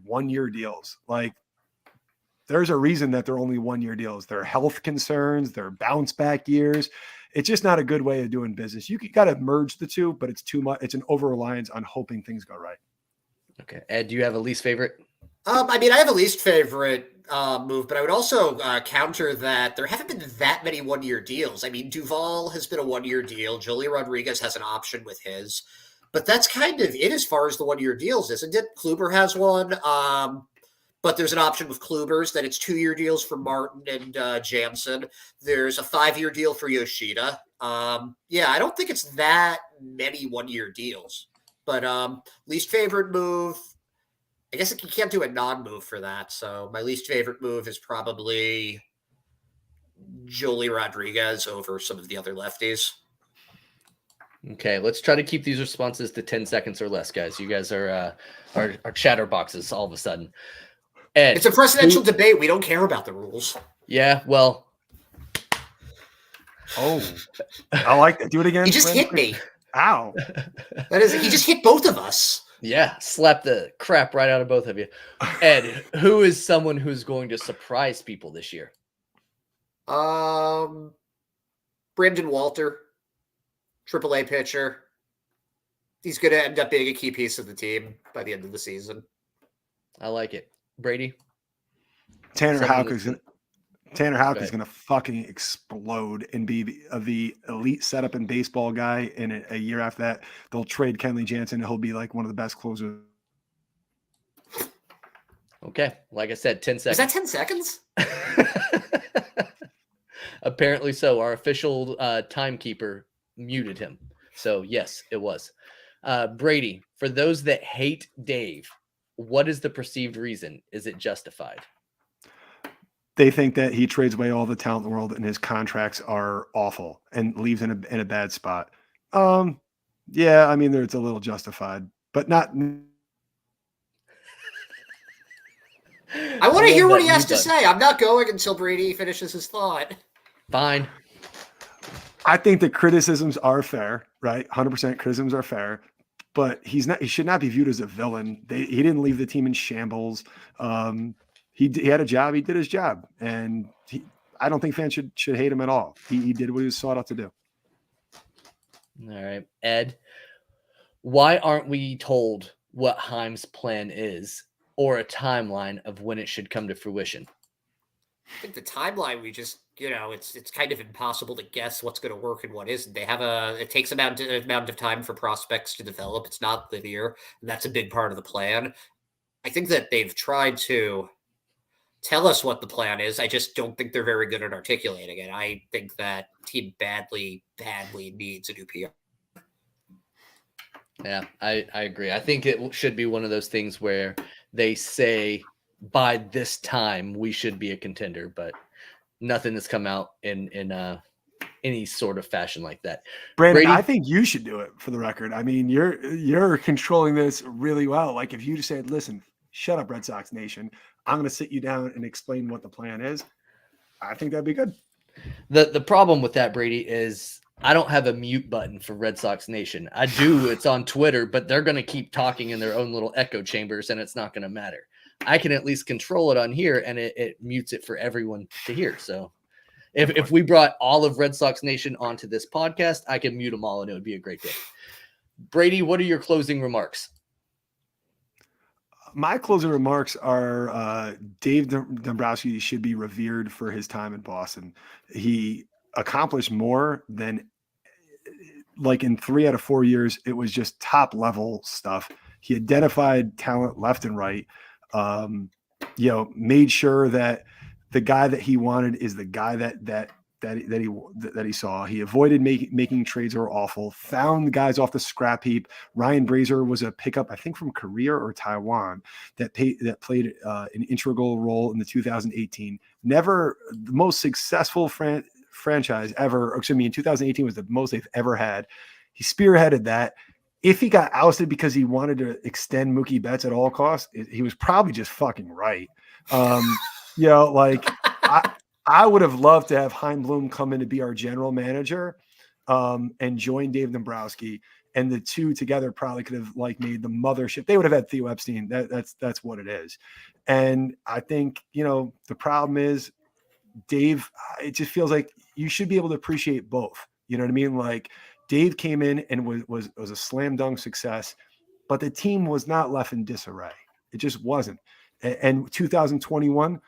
1-year deals. Like, there's a reason that they're only 1-year deals. They're health concerns, they're bounce back years. It's just not a good way of doing business. You got to merge the two, but it's too much. It's an over-reliance on hoping things go right. Okay. Ed, do you have a least favorite? I mean, I have a least favorite move, but I would also counter that there haven't been that many 1-year deals. I mean, Duvall has been a 1-year deal. Jolie Rodriguez has an option with his, but that's kind of it as far as the 1-year deals, isn't it? Kluber has one. But there's an option with Kluber's that it's 2-year deals for Martin and Jansen. There's a 5-year deal for Yoshida. I don't think it's that many 1-year deals. But least favorite move, I guess you can't do a non-move for that. So my least favorite move is probably Jolie Rodriguez over some of the other lefties. Okay, let's try to keep these responses to 10 seconds or less, guys. You guys are chatterboxes all of a sudden. Ed, it's a presidential debate. We don't care about the rules. Yeah, well. Oh, I like that. Do it again. He just hit me. Ow. That is, he just hit both of us. Yeah, slap the crap right out of both of you. Ed, who is someone who's going to surprise people this year? Brandon Walter, AAA pitcher. He's going to end up being a key piece of the team by the end of the season. I like it. Brady? Tanner Someone Houck is that's- going to fucking explode and be the elite setup and baseball guy. And a year after that, they'll trade Kenley Jansen. He'll be like one of the best closers. Okay, like I said, 10 seconds. Is that 10 seconds? Apparently so. Our official timekeeper muted him. So, yes, it was. Brady, for those that hate Dave, what is the perceived reason? Is it justified? They think that he trades away all the talent in the world and his contracts are awful and leaves in a bad spot. Yeah, I mean, it's a little justified, but not. I want to hear what he has to mute say. I'm not going until Brady finishes his thought. Fine. I think the criticisms are fair, right? 100% criticisms are fair, but he should not be viewed as a villain. He didn't leave the team in shambles. He had a job. He did his job, and I don't think fans should hate him at all. He did what he was sought out to do. All right. Ed, why aren't we told what Chaim's plan is or a timeline of when it should come to fruition? I think the timeline, we just, it's kind of impossible to guess what's going to work and what isn't. It takes amount of time for prospects to develop. It's not linear, and that's a big part of the plan. I think that they've tried to tell us what the plan is. I just don't think they're very good at articulating it. I think that team badly needs a new PR. Yeah, I agree. I think it should be one of those things where they say by this time we should be a contender, but nothing has come out in any sort of fashion like that. Brandon, Brady? I think you should do it for the record. I mean, you're controlling this really well. Like if you just said, listen, shut up, Red Sox Nation. I'm going to sit you down and explain what the plan is. I think that'd be good. The problem with that, Brady, is I don't have a mute button for Red Sox Nation. I do. It's on Twitter, but they're going to keep talking in their own little echo chambers, and it's not going to matter. I can at least control it on here, and it mutes it for everyone to hear. So if we brought all of Red Sox Nation onto this podcast, I can mute them all, and it would be a great day. Brady, what are your closing remarks? My closing remarks are Dave Dombrowski should be revered for his time in Boston. He accomplished more than, like, in 3 out of 4 years, it was just top level stuff. He identified talent left and right, made sure that the guy that he wanted is the guy that he saw. He avoided making trades that were awful, found guys off the scrap heap. Ryan Brazier was a pickup, I think, from Korea or Taiwan that played an integral role in the 2018. Never the most successful franchise ever. Excuse me, in 2018 was the most they've ever had. He spearheaded that. If he got ousted because he wanted to extend Mookie Betts at all costs, he was probably just fucking right. I would have loved to have Chaim Bloom come in to be our general manager and join Dave Dombrowski, and the two together probably could have made the mothership. They would have had Theo Epstein. That's what it is. And I think, the problem is Dave, it just feels like you should be able to appreciate both. You know what I mean? Like Dave came in and was a slam dunk success, but the team was not left in disarray. It just wasn't. And 2021,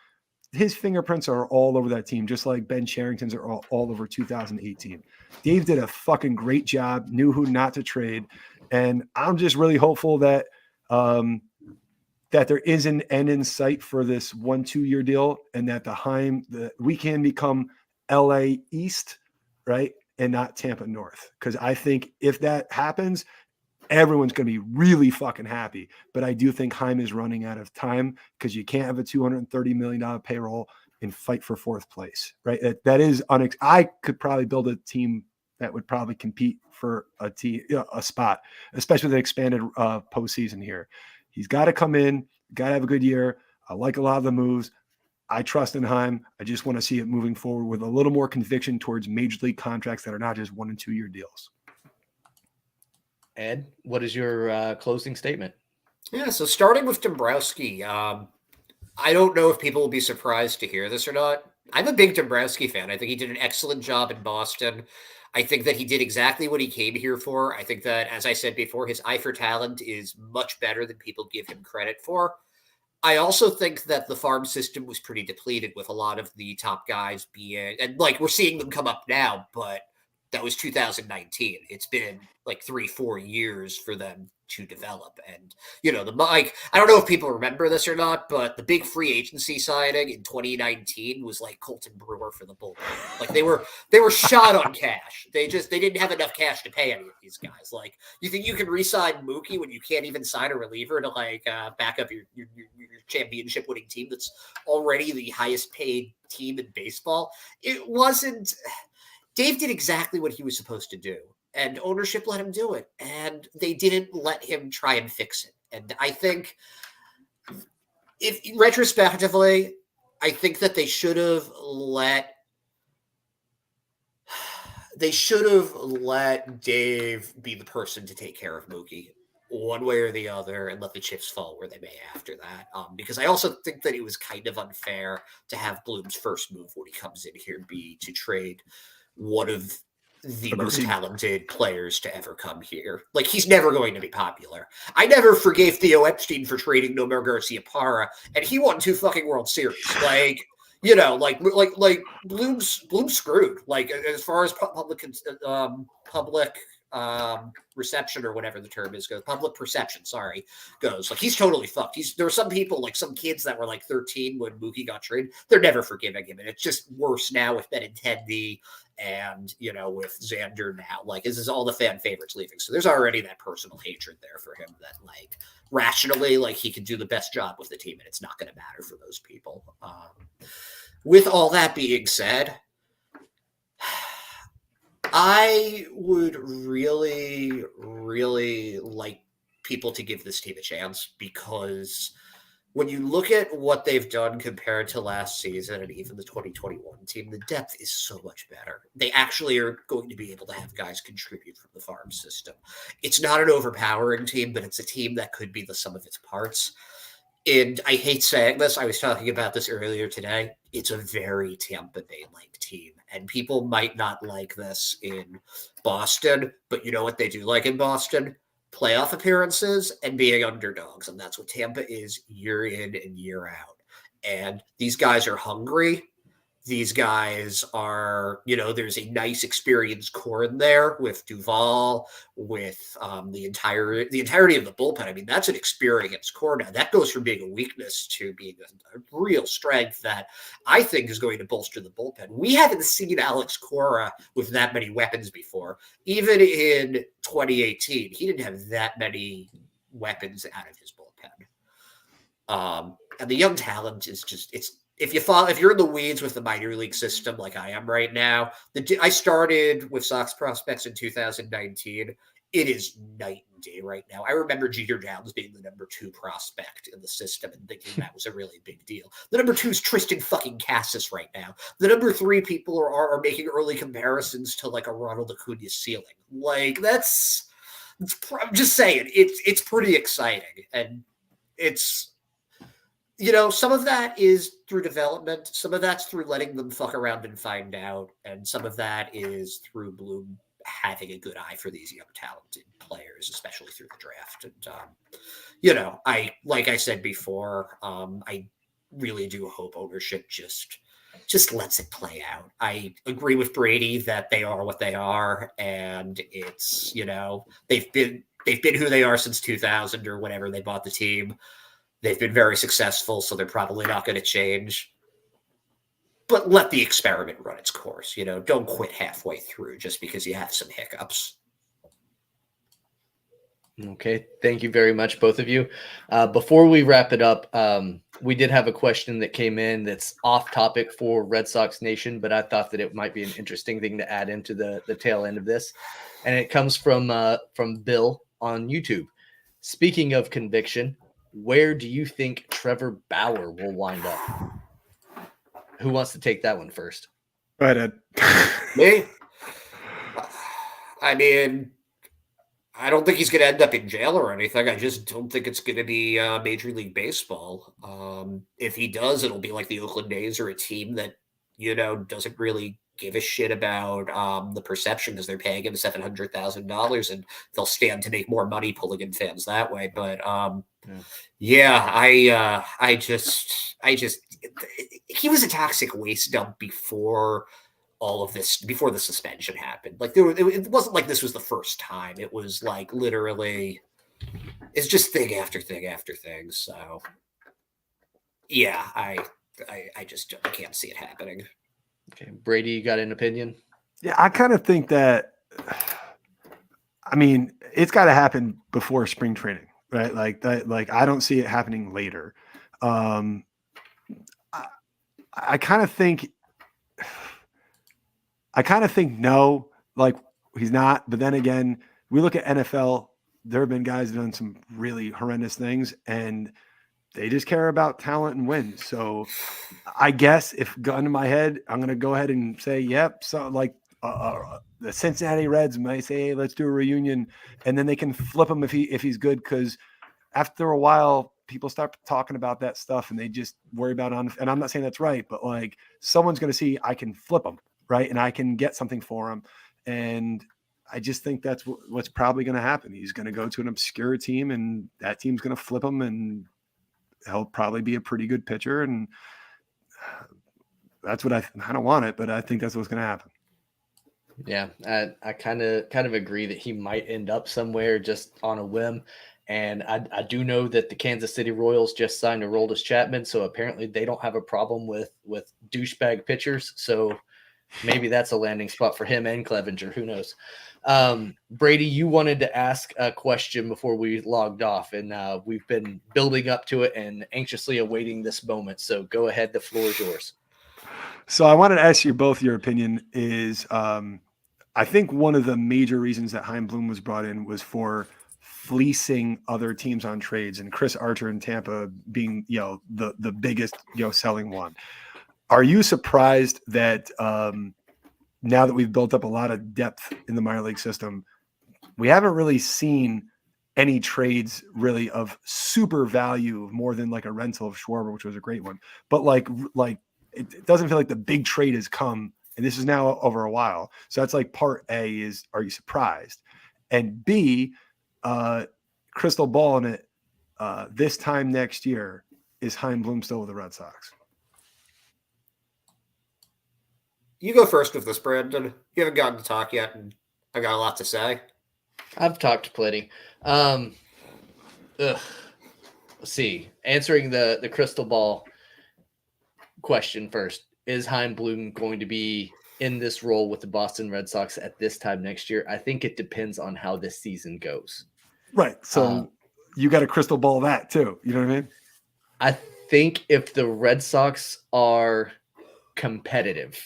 his fingerprints are all over that team, just like Ben Cherington's are all over 2018. Dave did a fucking great job, knew who not to trade. And I'm just really hopeful that that there is an end in sight for this 1-2 year deal, and that we can become LA East, right? And not Tampa North. Because I think if that happens, everyone's going to be really fucking happy. But I do think Chaim is running out of time, because you can't have a $230 million payroll and fight for fourth place, right? That is I could probably build a team that would probably compete for a spot, especially with the expanded postseason here. He's got to come in, got to have a good year. I like a lot of the moves. I trust in Chaim. I just want to see it moving forward with a little more conviction towards major league contracts that are not just 1 and 2 year deals. Ed, what is your closing statement? Yeah, so starting with Dombrowski, I don't know if people will be surprised to hear this or not. I'm a big Dombrowski fan. I think he did an excellent job in Boston. I think that he did exactly what he came here for. I think that, as I said before, his eye for talent is much better than people give him credit for. I also think that the farm system was pretty depleted with a lot of the top guys being, and like we're seeing them come up now, but that was 2019. It's been like 3-4 years for them to develop. And, I don't know if people remember this or not, but the big free agency signing in 2019 was like Colton Brewer for the bullpen. Like they were shot on cash. They didn't have enough cash to pay any of these guys. Like, you think you can re-sign Mookie when you can't even sign a reliever to back up your championship winning team that's already the highest paid team in baseball? It wasn't. Dave did exactly what he was supposed to do, and ownership let him do it, and they didn't let him try and fix it. And I think, if retrospectively, I think that they should have let Dave be the person to take care of Mookie one way or the other and let the chips fall where they may after that. Because I also think that it was kind of unfair to have Bloom's first move when he comes in here be to trade one of the most talented players to ever come here. Like, he's never going to be popular. I never forgave Theo Epstein for trading Nomar Garcia-Parra, and he won 2 fucking World Series. Like, Bloom's screwed. Like, as far as public reception or whatever the term is goes, public perception, goes. Like, he's totally fucked. There were some people, like some kids that were like 13 when Mookie got traded. They're never forgiving him, and it's just worse now with Benintendi and with Xander now. Like, this is all the fan favorites leaving, so there's already that personal hatred there for him that, like, rationally, like, he can do the best job with the team, and it's not going to matter for those people. With all that being said, I would really, really like people to give this team a chance, because when you look at what they've done compared to last season and even the 2021 team, the depth is so much better. They actually are going to be able to have guys contribute from the farm system. It's not an overpowering team, but it's a team that could be the sum of its parts. And I hate saying this, I was talking about this earlier today. It's a very Tampa Bay-like team. And people might not like this in Boston, but you know what they do like in Boston? Playoff appearances and being underdogs. And that's what Tampa is year in and year out. And these guys are hungry. These guys are, there's a nice experienced core in there with Duvall, with the entirety of the bullpen. I mean, that's an experienced core now. That goes from being a weakness to being a real strength that I think is going to bolster the bullpen. We haven't seen Alex Cora with that many weapons before. Even in 2018, he didn't have that many weapons out of his bullpen. And the young talent is just, if you're in the weeds with the minor league system like I am right now, I started with Sox prospects in 2019. It is night and day right now. I remember Jeter Downs being the number 2 prospect in the system and thinking that was a really big deal. The number 2 is Tristan fucking Cassis right now. The number 3 people are making early comparisons to like a Ronald Acuna ceiling. Like, I'm just saying, it's pretty exciting. And it's, some of that is through development. Some of that's through letting them fuck around and find out. And some of that is through Bloom having a good eye for these young, talented players, especially through the draft. And, like I said before, I really do hope ownership just lets it play out. I agree with Brady that they are what they are. And it's, they've been who they are since 2000 or whenever they bought the team. They've been very successful, so they're probably not going to change. But let the experiment run its course. Don't quit halfway through just because you have some hiccups. Okay, thank you very much, both of you. Before we wrap it up, we did have a question that came in that's off topic for Red Sox Nation, but I thought that it might be an interesting thing to add into the tail end of this. And it comes from Bill on YouTube. Speaking of conviction, where do you think Trevor Bauer will wind up? Who wants to take that one first? Go ahead, Ed. Me? I mean, I don't think he's going to end up in jail or anything. I just don't think it's going to be Major League Baseball. If he does, it'll be like the Oakland A's or a team that, doesn't really give a shit about the perception because they're paying him $700,000 and they'll stand to make more money pulling in fans that way. But I just he was a toxic waste dump before all of this, before the suspension happened. Like it wasn't like this was the first time. It was like literally, it's just thing after thing after thing. So yeah, I just can't see it happening. Okay, Brady, you got an opinion? Yeah, I kind of think that, I mean, it's got to happen before spring training, right? Like that, like I don't see it happening later. I kind of think no, like he's not. But then again, we look at NFL. There have been guys who've done some really horrendous things, and they just care about talent and wins. So I guess if gun to my head, I'm going to go ahead and say, yep. So like the Cincinnati Reds might say, hey, let's do a reunion, and then they can flip him if he's good. Because after a while, people start talking about that stuff, and they just worry about it. And I'm not saying that's right, but like someone's going to see I can flip him, right, and I can get something for him. And I just think that's what's probably going to happen. He's going to go to an obscure team, and that team's going to flip him, and he'll probably be a pretty good pitcher. And that's what I don't want it, but I think that's what's going to happen. Yeah, I kind of agree that he might end up somewhere just on a whim. And I do know that the Kansas City Royals just signed Aroldis Chapman, so apparently they don't have a problem with douchebag pitchers. So maybe that's a landing spot for him and Clevenger. Who knows? Brady, you wanted to ask a question before we logged off, and we've been building up to it and anxiously awaiting this moment. So go ahead. The floor is yours. So I wanted to ask you both your opinion is I think one of the major reasons that Chaim Bloom was brought in was for fleecing other teams on trades, and Chris Archer in Tampa being, the biggest, selling one. Are you surprised that now that we've built up a lot of depth in the minor league system, we haven't really seen any trades really of super value more than like a rental of Schwarber, which was a great one. But like it doesn't feel like the big trade has come, and this is now over a while. So that's like part A is, are you surprised? And B, crystal ball in it, this time next year, is Chaim Bloom still with the Red Sox? You go first with this, Brandon. You haven't gotten to talk yet, and I got a lot to say. I've talked plenty. Let's see. Answering the crystal ball question first. Is Chaim Bloom going to be in this role with the Boston Red Sox at this time next year? I think it depends on how this season goes. Right. So you got a crystal ball that too. You know what I mean? I think if the Red Sox are competitive,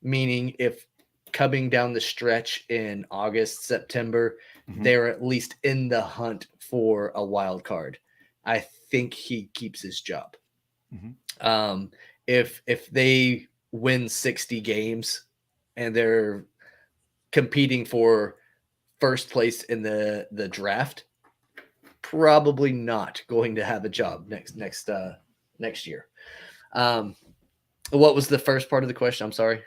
meaning if coming down the stretch in August, September, they're at least in the hunt for a wild card, I think he keeps his job. If they win 60 games and they're competing for first place in the draft, probably not going to have a job next year. What was the first part of the question? I'm sorry.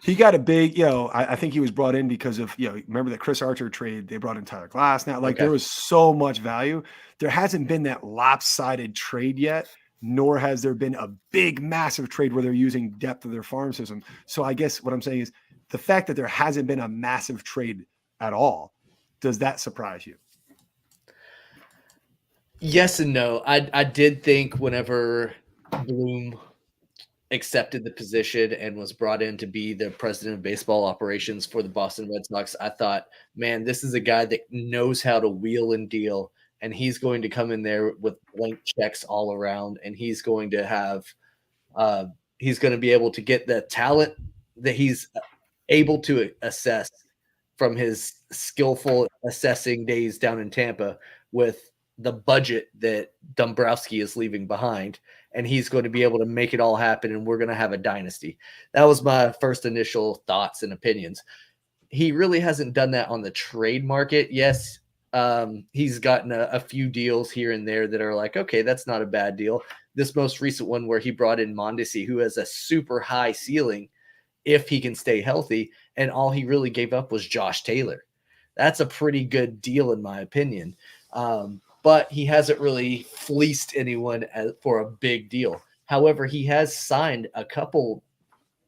He got a big, I think he was brought in because of, remember the Chris Archer trade, they brought in Tyler Glass. Now, there was so much value. There hasn't been that lopsided trade yet, nor has there been a big, massive trade where they're using depth of their farm system. So I guess what I'm saying is the fact that there hasn't been a massive trade at all, does that surprise you? Yes and no. I did think whenever Bloom accepted the position and was brought in to be the president of baseball operations for the Boston Red Sox, I thought, man, this is a guy that knows how to wheel and deal, and he's going to come in there with blank checks all around, and he's going to have he's going to be able to get the talent that he's able to assess from his skillful assessing days down in Tampa with the budget that Dombrowski is leaving behind, and he's going to be able to make it all happen, and we're going to have a dynasty. That was my first initial thoughts and opinions. he really hasn't done that on the trade market. Yes, he's gotten a few deals here and there that are like, okay, that's not a bad deal. This most recent one where he brought in Mondesi, who has a super high ceiling if he can stay healthy, and all he really gave up was Josh Taylor. That's a pretty good deal in my opinion. But he hasn't really fleeced anyone for a big deal. However, he has signed a couple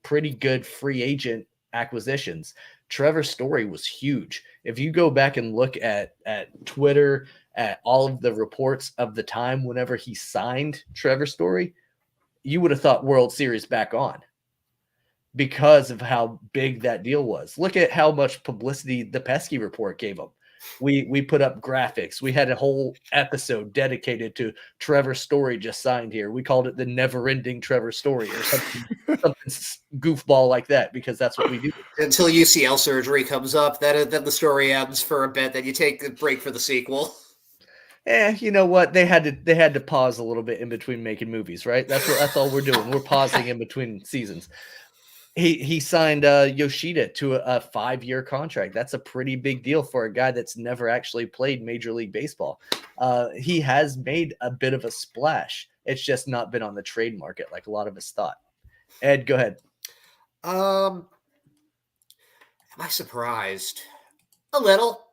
pretty good free agent acquisitions. Trevor Story was huge. If you go back and look at Twitter, at all of the reports of the time whenever he signed Trevor Story, you would have thought World Series back on because of how big that deal was. Look at how much publicity the Pesky Report gave him. We put up graphics. We had a whole episode dedicated to Trevor Story just signed here. We called it the never-ending Trevor Story or something goofball like that, because that's what we do. Until UCL surgery comes up, then the story ends for a bit. Then you take a break for the sequel. You know what? They had to pause a little bit in between making movies, right? That's all we're doing. We're pausing in between seasons. He signed Yoshida to a 5-year contract. That's a pretty big deal for a guy that's never actually played Major League Baseball. He has made a bit of a splash. It's just not been on the trade market like a lot of us thought. Ed, go ahead. Am I surprised? A little.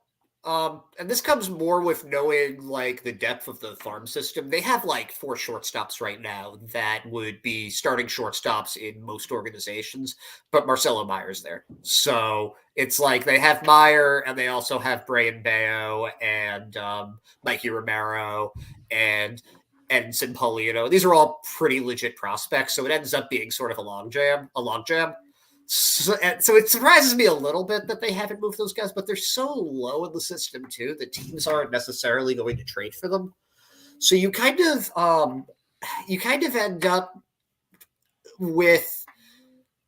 And this comes more with knowing like the depth of the farm system. They have like 4 shortstops right now that would be starting shortstops in most organizations, but Marcelo Meyer's there. So it's like they have Meyer and they also have Brayan Bello and Mikey Romero and Edinson Paulino. These are all pretty legit prospects. So it ends up being sort of a log jam. So it surprises me a little bit that they haven't moved those guys, but they're so low in the system too that teams aren't necessarily going to trade for them. So you kind of end up with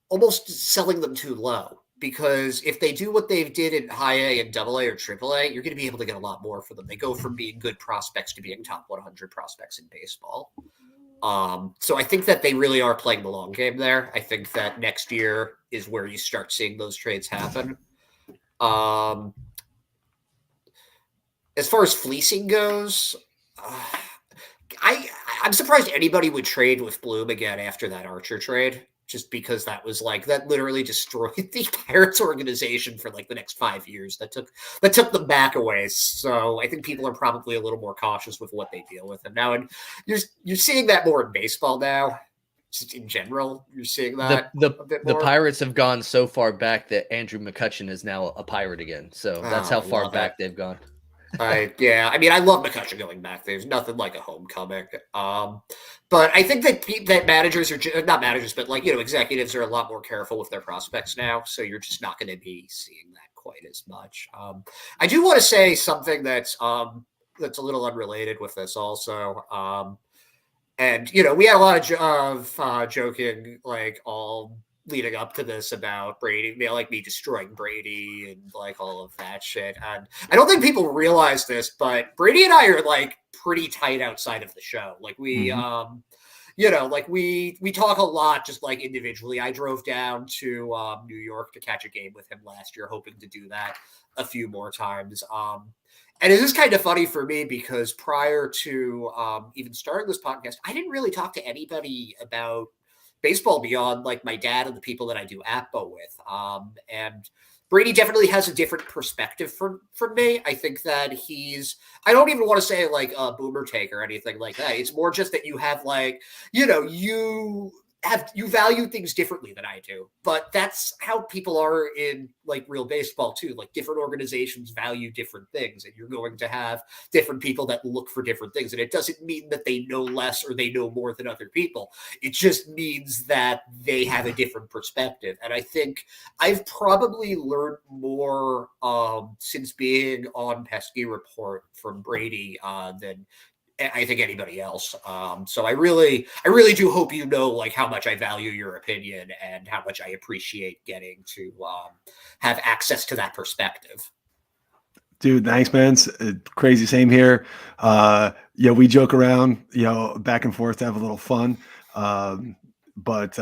almost selling them too low, because if they do what they did in high A and double A or triple A, you're going to be able to get a lot more for them. They go from being good prospects to being top 100 prospects in baseball. So I think that they really are playing the long game there. I think that next year is where you start seeing those trades happen. As far as fleecing goes, I'm surprised anybody would trade with Bloom again after that Archer trade, just because that was like, that literally destroyed the Pirates organization for like the next 5 years. That took them back a ways. So I think people are probably a little more cautious with what they deal with. And now, and you're seeing that more in baseball now. Just in general, you're seeing that the Pirates have gone so far back that Andrew McCutchen is now a Pirate again. So that's how far back they've gone. I love McCutchen going back. There's nothing like a homecoming. But I think that managers are not managers, but like, executives are a lot more careful with their prospects now. So you're just not going to be seeing that quite as much. I do want to say something that's a little unrelated with this also. And we had a lot of joking like all leading up to this about Brady, like me destroying Brady and like all of that shit. And I don't think people realize this, but Brady and I are like pretty tight outside of the show. Like we, we talk a lot just like individually. I drove down to New York to catch a game with him last year, hoping to do that a few more times. And it is kind of funny for me because prior to even starting this podcast, I didn't really talk to anybody about baseball beyond like my dad and the people that I do APBO with. And Brady definitely has a different perspective from me. I think that I don't even want to say like a boomer take or anything like that. It's more just that you have like, you value things differently than I do, but that's how people are in like real baseball too. Like different organizations value different things, and you're going to have different people that look for different things. And it doesn't mean that they know less or they know more than other people. It just means that they have a different perspective. And I think I've probably learned more since being on Pesky Report from Brady than I think anybody else. So I really do hope like how much I value your opinion and how much I appreciate getting to have access to that perspective. Dude, thanks, man. It's crazy. Same here. We joke around, back and forth to have a little fun. But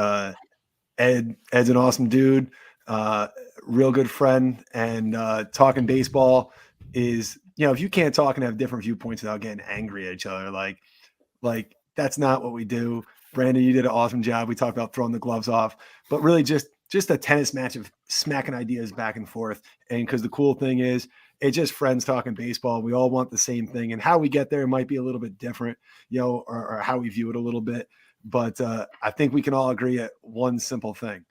Ed's an awesome dude. real good friend, and talking baseball is, if you can't talk and have different viewpoints without getting angry at each other, like that's not what we do. Brandon, you did an awesome job. We talked about throwing the gloves off, but really just a tennis match of smacking ideas back and forth. And because the cool thing is, it's just friends talking baseball. We all want the same thing, and how we get there might be a little bit different, or how we view it a little bit. But I think we can all agree at one simple thing.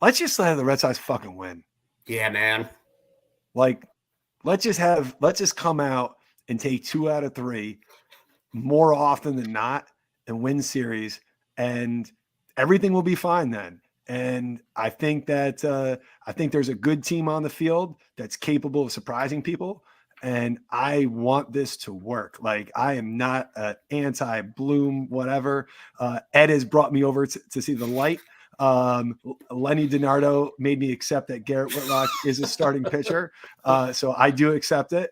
Let's just let the Red Sox fucking win. Yeah, man. Like, let's just come out and take 2 out of 3 more often than not and win series, and everything will be fine then. And I think that there's a good team on the field that's capable of surprising people. And I want this to work. Like, I am not anti-Bloom, whatever. Ed has brought me over to see the light. Lenny DiNardo made me accept that Garrett Whitlock is a starting pitcher. So I do accept it.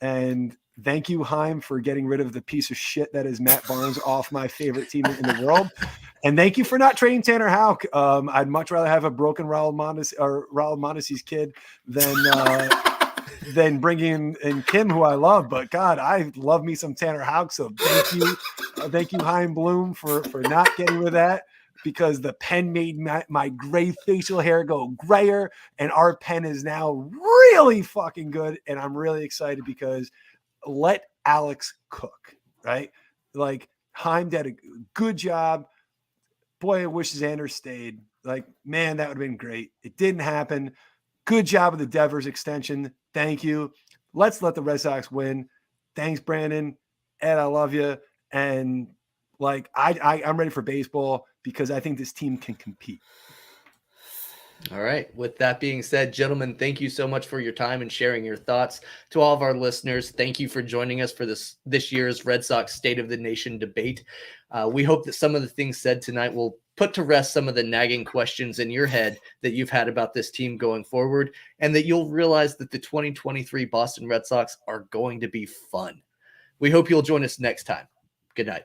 And thank you, Chaim, for getting rid of the piece of shit that is Matt Barnes off my favorite team in the world. And thank you for not trading Tanner Houck. I'd much rather have a broken Raul Mondesi's kid than bringing in Kim, who I love. But God, I love me some Tanner Houck. So thank you, Chaim Bloom, for not getting rid of that, because the pen made my gray facial hair go grayer, and our pen is now really fucking good. And I'm really excited because let Alex cook, right? Like, Chaim did a good job. Boy, I wish Xander stayed. Like, man, that would have been great. It didn't happen. Good job with the Devers extension. Thank you. Let's let the Red Sox win. Thanks, Brandon. Ed, I love you. And like, I'm ready for baseball because I think this team can compete. All right. With that being said, gentlemen, thank you so much for your time and sharing your thoughts. To all of our listeners, thank you for joining us for this year's Red Sox State of the Nation debate. We hope that some of the things said tonight will put to rest some of the nagging questions in your head that you've had about this team going forward, and that you'll realize that the 2023 Boston Red Sox are going to be fun. We hope you'll join us next time. Good night.